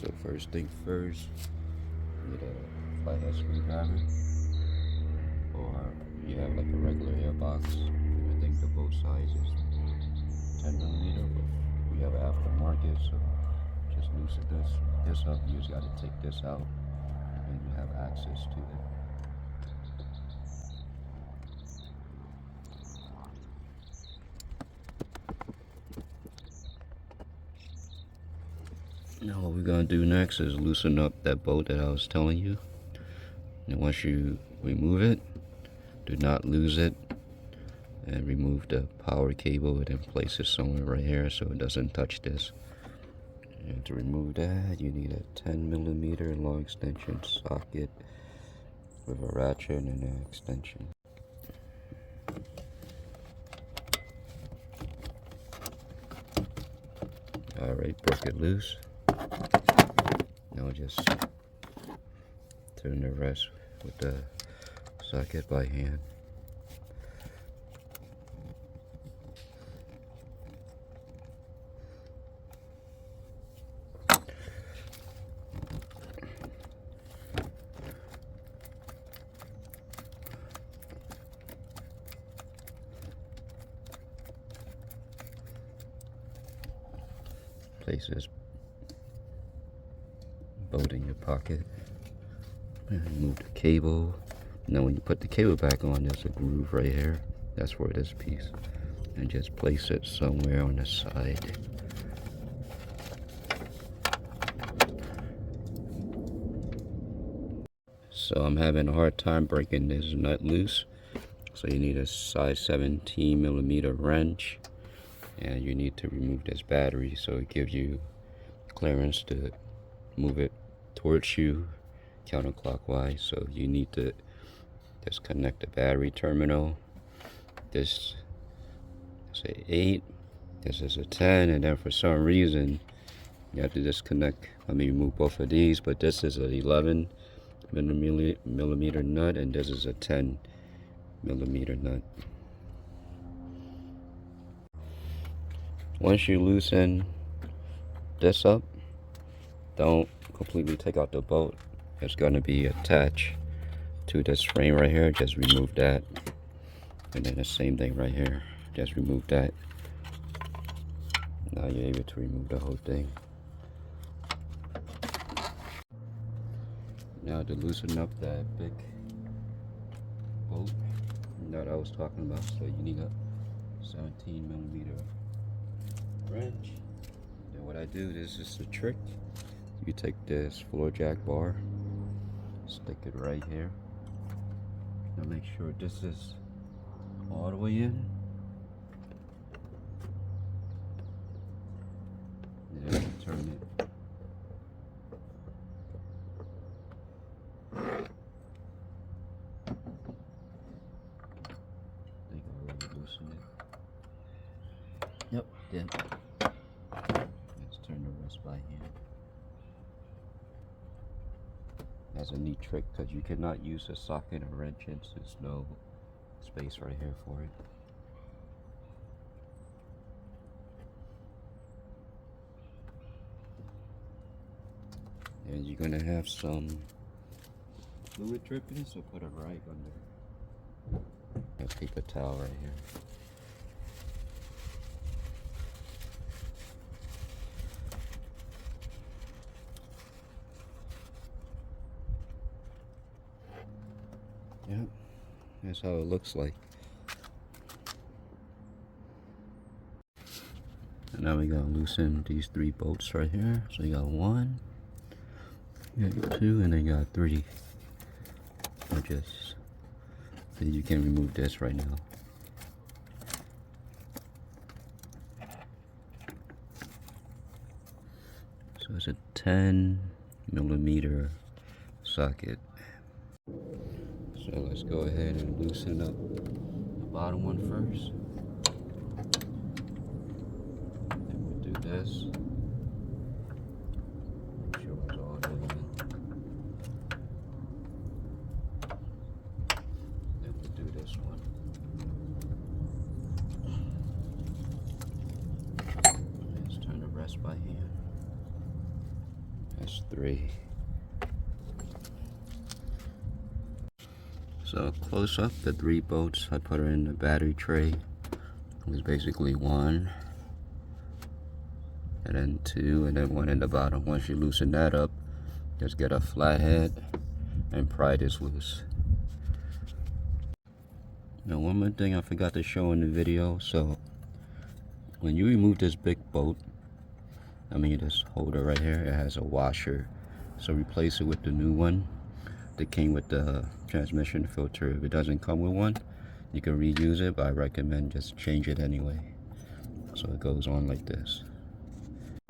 So first thing first, you need a flathead screwdriver, or you have like a regular airbox. I think the bolt size is 10mm, but we have an aftermarket, so just loosen this up. You just got to take this out, and you have access to it. Now what we're going to do next is loosen up that bolt that I was telling you. And once you remove it, do not lose it, and remove the power cable and then place it somewhere right here so it doesn't touch this. And to remove that, you need a 10mm long extension socket with a ratchet and an extension. Alright, broke it loose. Now just turn the rest with the socket by hand. Place this bolt in your pocket and remove the cable. Now when you put the cable back on, there's a groove right here. That's for this piece. And just place it somewhere on the side. So I'm having a hard time breaking this nut loose. So you need a size 17mm wrench. And you need to remove this battery so it gives you clearance to move it towards you counterclockwise. So you need to disconnect the battery terminal. This is a 8, this is a 10, and then for some reason you have to disconnect. Let me remove both of these, but this is an 11mm nut and this is a 10mm nut. Once you loosen this up, don't completely take out the bolt. It's going to be attached to this frame right here. Just remove that. And then the same thing right here. Just remove that. Now you're able to remove the whole thing. Now to loosen up that big bolt that I was talking about, so you need a 17mm wrench. Then what I do, this is the trick. You take this floor jack bar, stick it right here. Now make sure this is all the way in. And then you turn it. I think I already loosened it. Yep, did. Let's turn the rest by hand. That's a neat trick because you cannot use a socket or wrench in, so there's no space right here for it. And you're gonna have some fluid dripping, so put a rag under. A paper towel right here. Yep, that's how it looks like. And now we're gonna loosen these 3 bolts right here. So you got 1, you got 2, and then you got 3. Or just, then you can remove this right now. So it's a 10mm socket. So let's go ahead and loosen up the bottom one first. Then we'll do this. Make sure it's all the way in. Then we'll do this one. Let's turn the rest by hand. That's 3. So close up, the 3 bolts, I put it in the battery tray. It was basically 1, and then 2, and then 1 in the bottom. Once you loosen that up, just get a flathead and pry this loose. Now one more thing I forgot to show in the video. So when you remove this big bolt, this holder right here, it has a washer. So replace it with the new one that came with the transmission filter. If it doesn't come with one, you can reuse it, but I recommend just change it anyway. So it goes on like this.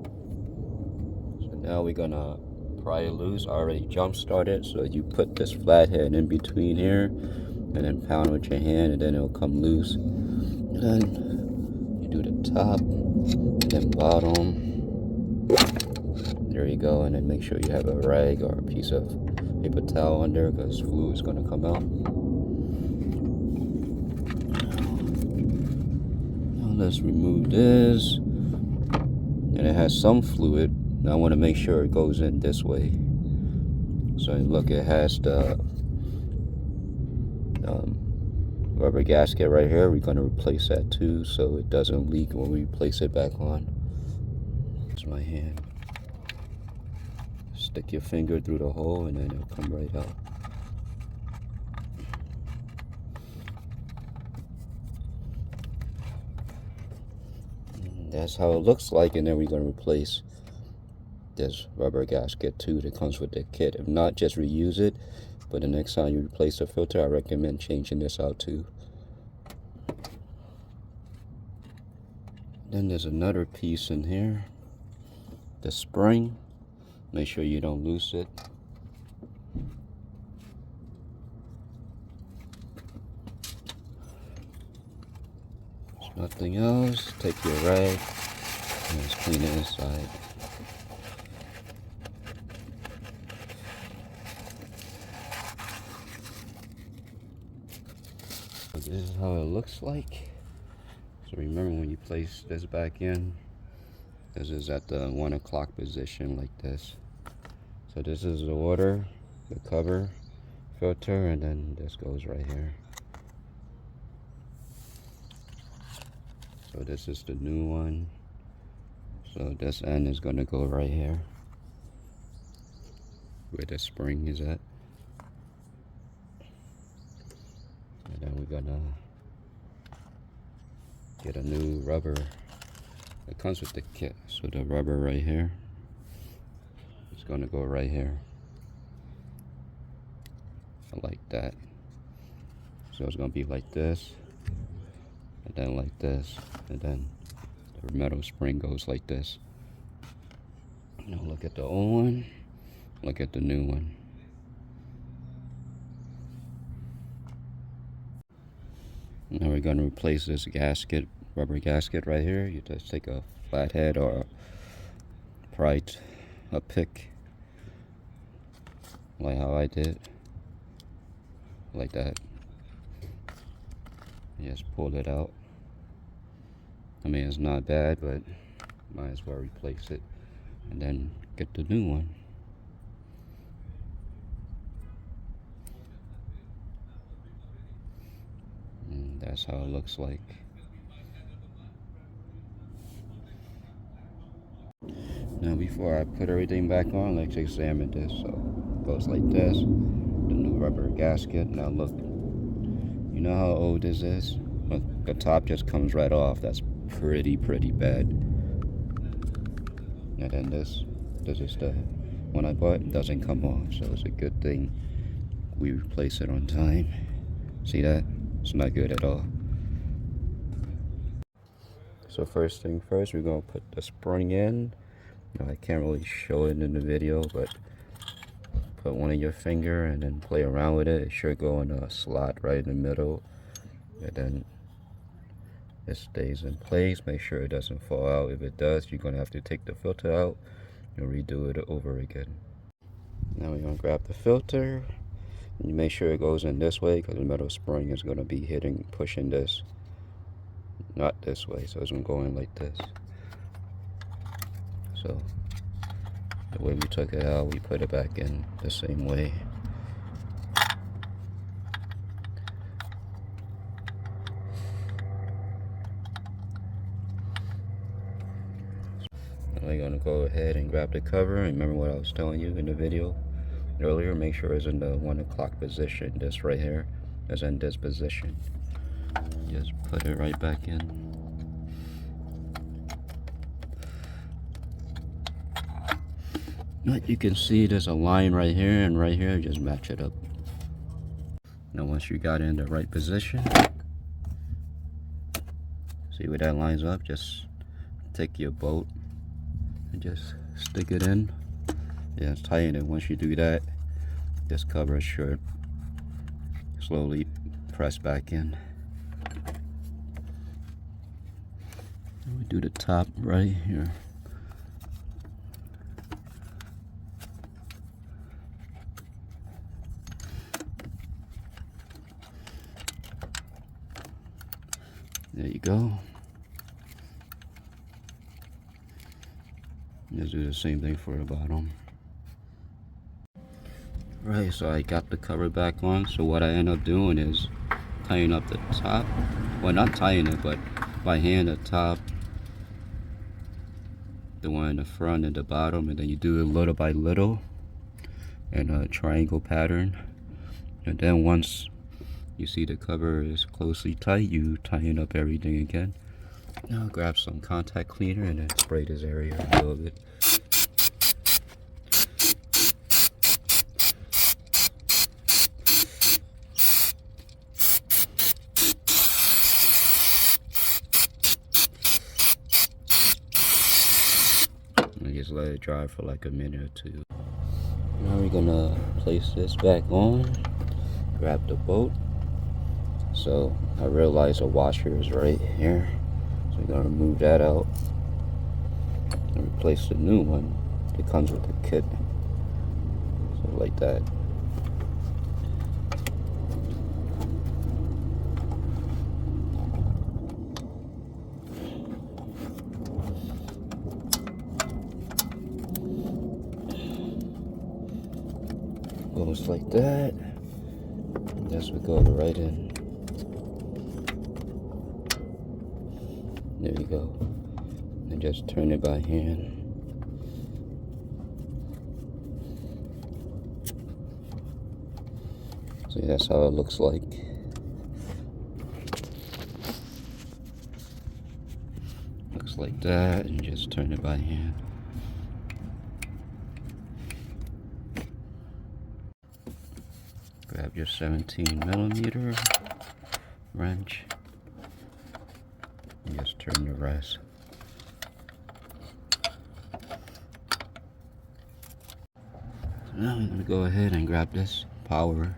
So now we're gonna pry it loose. I already jump started, so you put this flathead in between here and then pound with your hand, and then it'll come loose. And then you do the top and then bottom. There you go. And then make sure you have a rag or a piece of paper towel under, because fluid is going to come out. Now let's remove this. And it has some fluid. Now I want to make sure it goes in this way. So look, it has the rubber gasket right here. We're going to replace that too, so it doesn't leak when we place it back on. It's my hand. Stick your finger through the hole and then it'll come right out. And that's how it looks like, and then we're going to replace this rubber gasket too that comes with the kit. If not, just reuse it, but the next time you replace the filter, I recommend changing this out too. Then there's another piece in here, the spring. Make sure you don't lose it. There's nothing else. Take your rag and just clean it inside. So this is how it looks like. So remember, when you place this back in, this is at the 1 o'clock position like this. So this is the water, the cover filter, and then this goes right here. So this is the new one. So this end is going to go right here, where the spring is at. And then we're gonna get a new rubber. It comes with the kit. So the rubber right here is going to go right here, like that. So it's going to be like this, and then like this, and then the metal spring goes like this. Now look at the old one, look at the new one. Now we're going to replace this gasket, rubber gasket right here. You just take a flathead or a pick, like how I did, like that. You just pull it out. It's not bad, but might as well replace it and then get the new one. And that's how it looks like. Now before I put everything back on, let's examine this. So it goes like this, the new rubber gasket. Now look, you know how old this is? Look, the top just comes right off. That's pretty bad. And then this is the one I bought. It doesn't come off, so it's a good thing we replace it on time. See that? It's not good at all. So first thing first, we're gonna put the spring in. I can't really show it in the video, but put one in your finger and then play around with it. It should go in a slot right in the middle, and then it stays in place. Make sure it doesn't fall out. If it does, you're gonna have to take the filter out and redo it over again. Now we're gonna grab the filter, and you make sure it goes in this way, because the metal spring is gonna be pushing this, not this way. So it's gonna go in like this. So The way we took it out, we put it back in the same way. Now we're gonna go ahead and grab the cover. Remember what I was telling you in the video earlier? Make sure it's in the 1 o'clock position. This right here is in this position. Just put it right back in. Like you can see, there's a line right here and right here. Just match it up. Now once you got it in the right position, see where that lines up, just take your bolt and just stick it in. Yeah, tighten it. Once you do that, this cover should slowly press back in. And we do the top right here. There you go. Just do the same thing for the bottom. Right, so I got the cover back on. So what I end up doing is tying up the top. Well, not tying it, but by hand the top, the one in the front and the bottom, and then you do it little by little in a triangle pattern. And then once you see the cover is closely tight, you tighten up everything again. Now grab some contact cleaner and then spray this area a little bit. And just let it dry for like a minute or two. Now we're gonna place this back on. Grab the bolt. So I realized the washer is right here, so we're gonna remove that out and replace the new one that comes with the kit. So like that. Goes like that. This would go right in. There you go. And just turn it by hand. See, that's how it looks like. Looks like that, and just turn it by hand. Grab your 17mm wrench. And just turn the rest. So now I'm going to go ahead and grab this power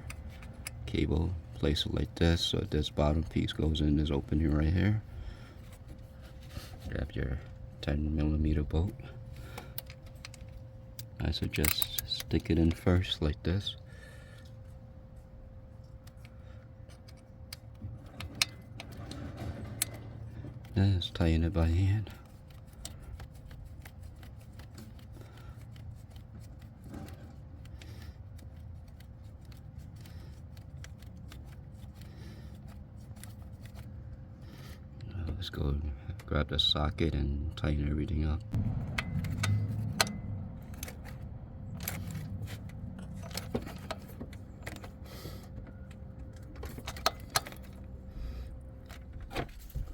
cable, place it like this, so this bottom piece goes in this opening right here. Grab your 10mm bolt. I suggest stick it in first like this. Then just tighten it by hand. Now let's go grab the socket and tighten everything up.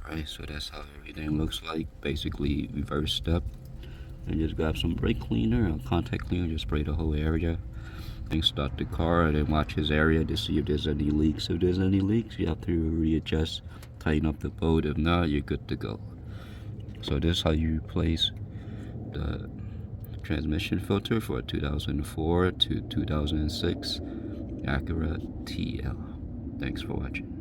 Right, so that's how everything looks like, basically reverse step. And just grab some brake cleaner or contact cleaner, just spray the whole area. Then start the car and then watch his area to see if there's any leaks. If there's any leaks, you have to readjust, tighten up the bolt. If not, you're good to go. So this is how you replace the transmission filter for a 2004 to 2006 Acura TL. Thanks for watching.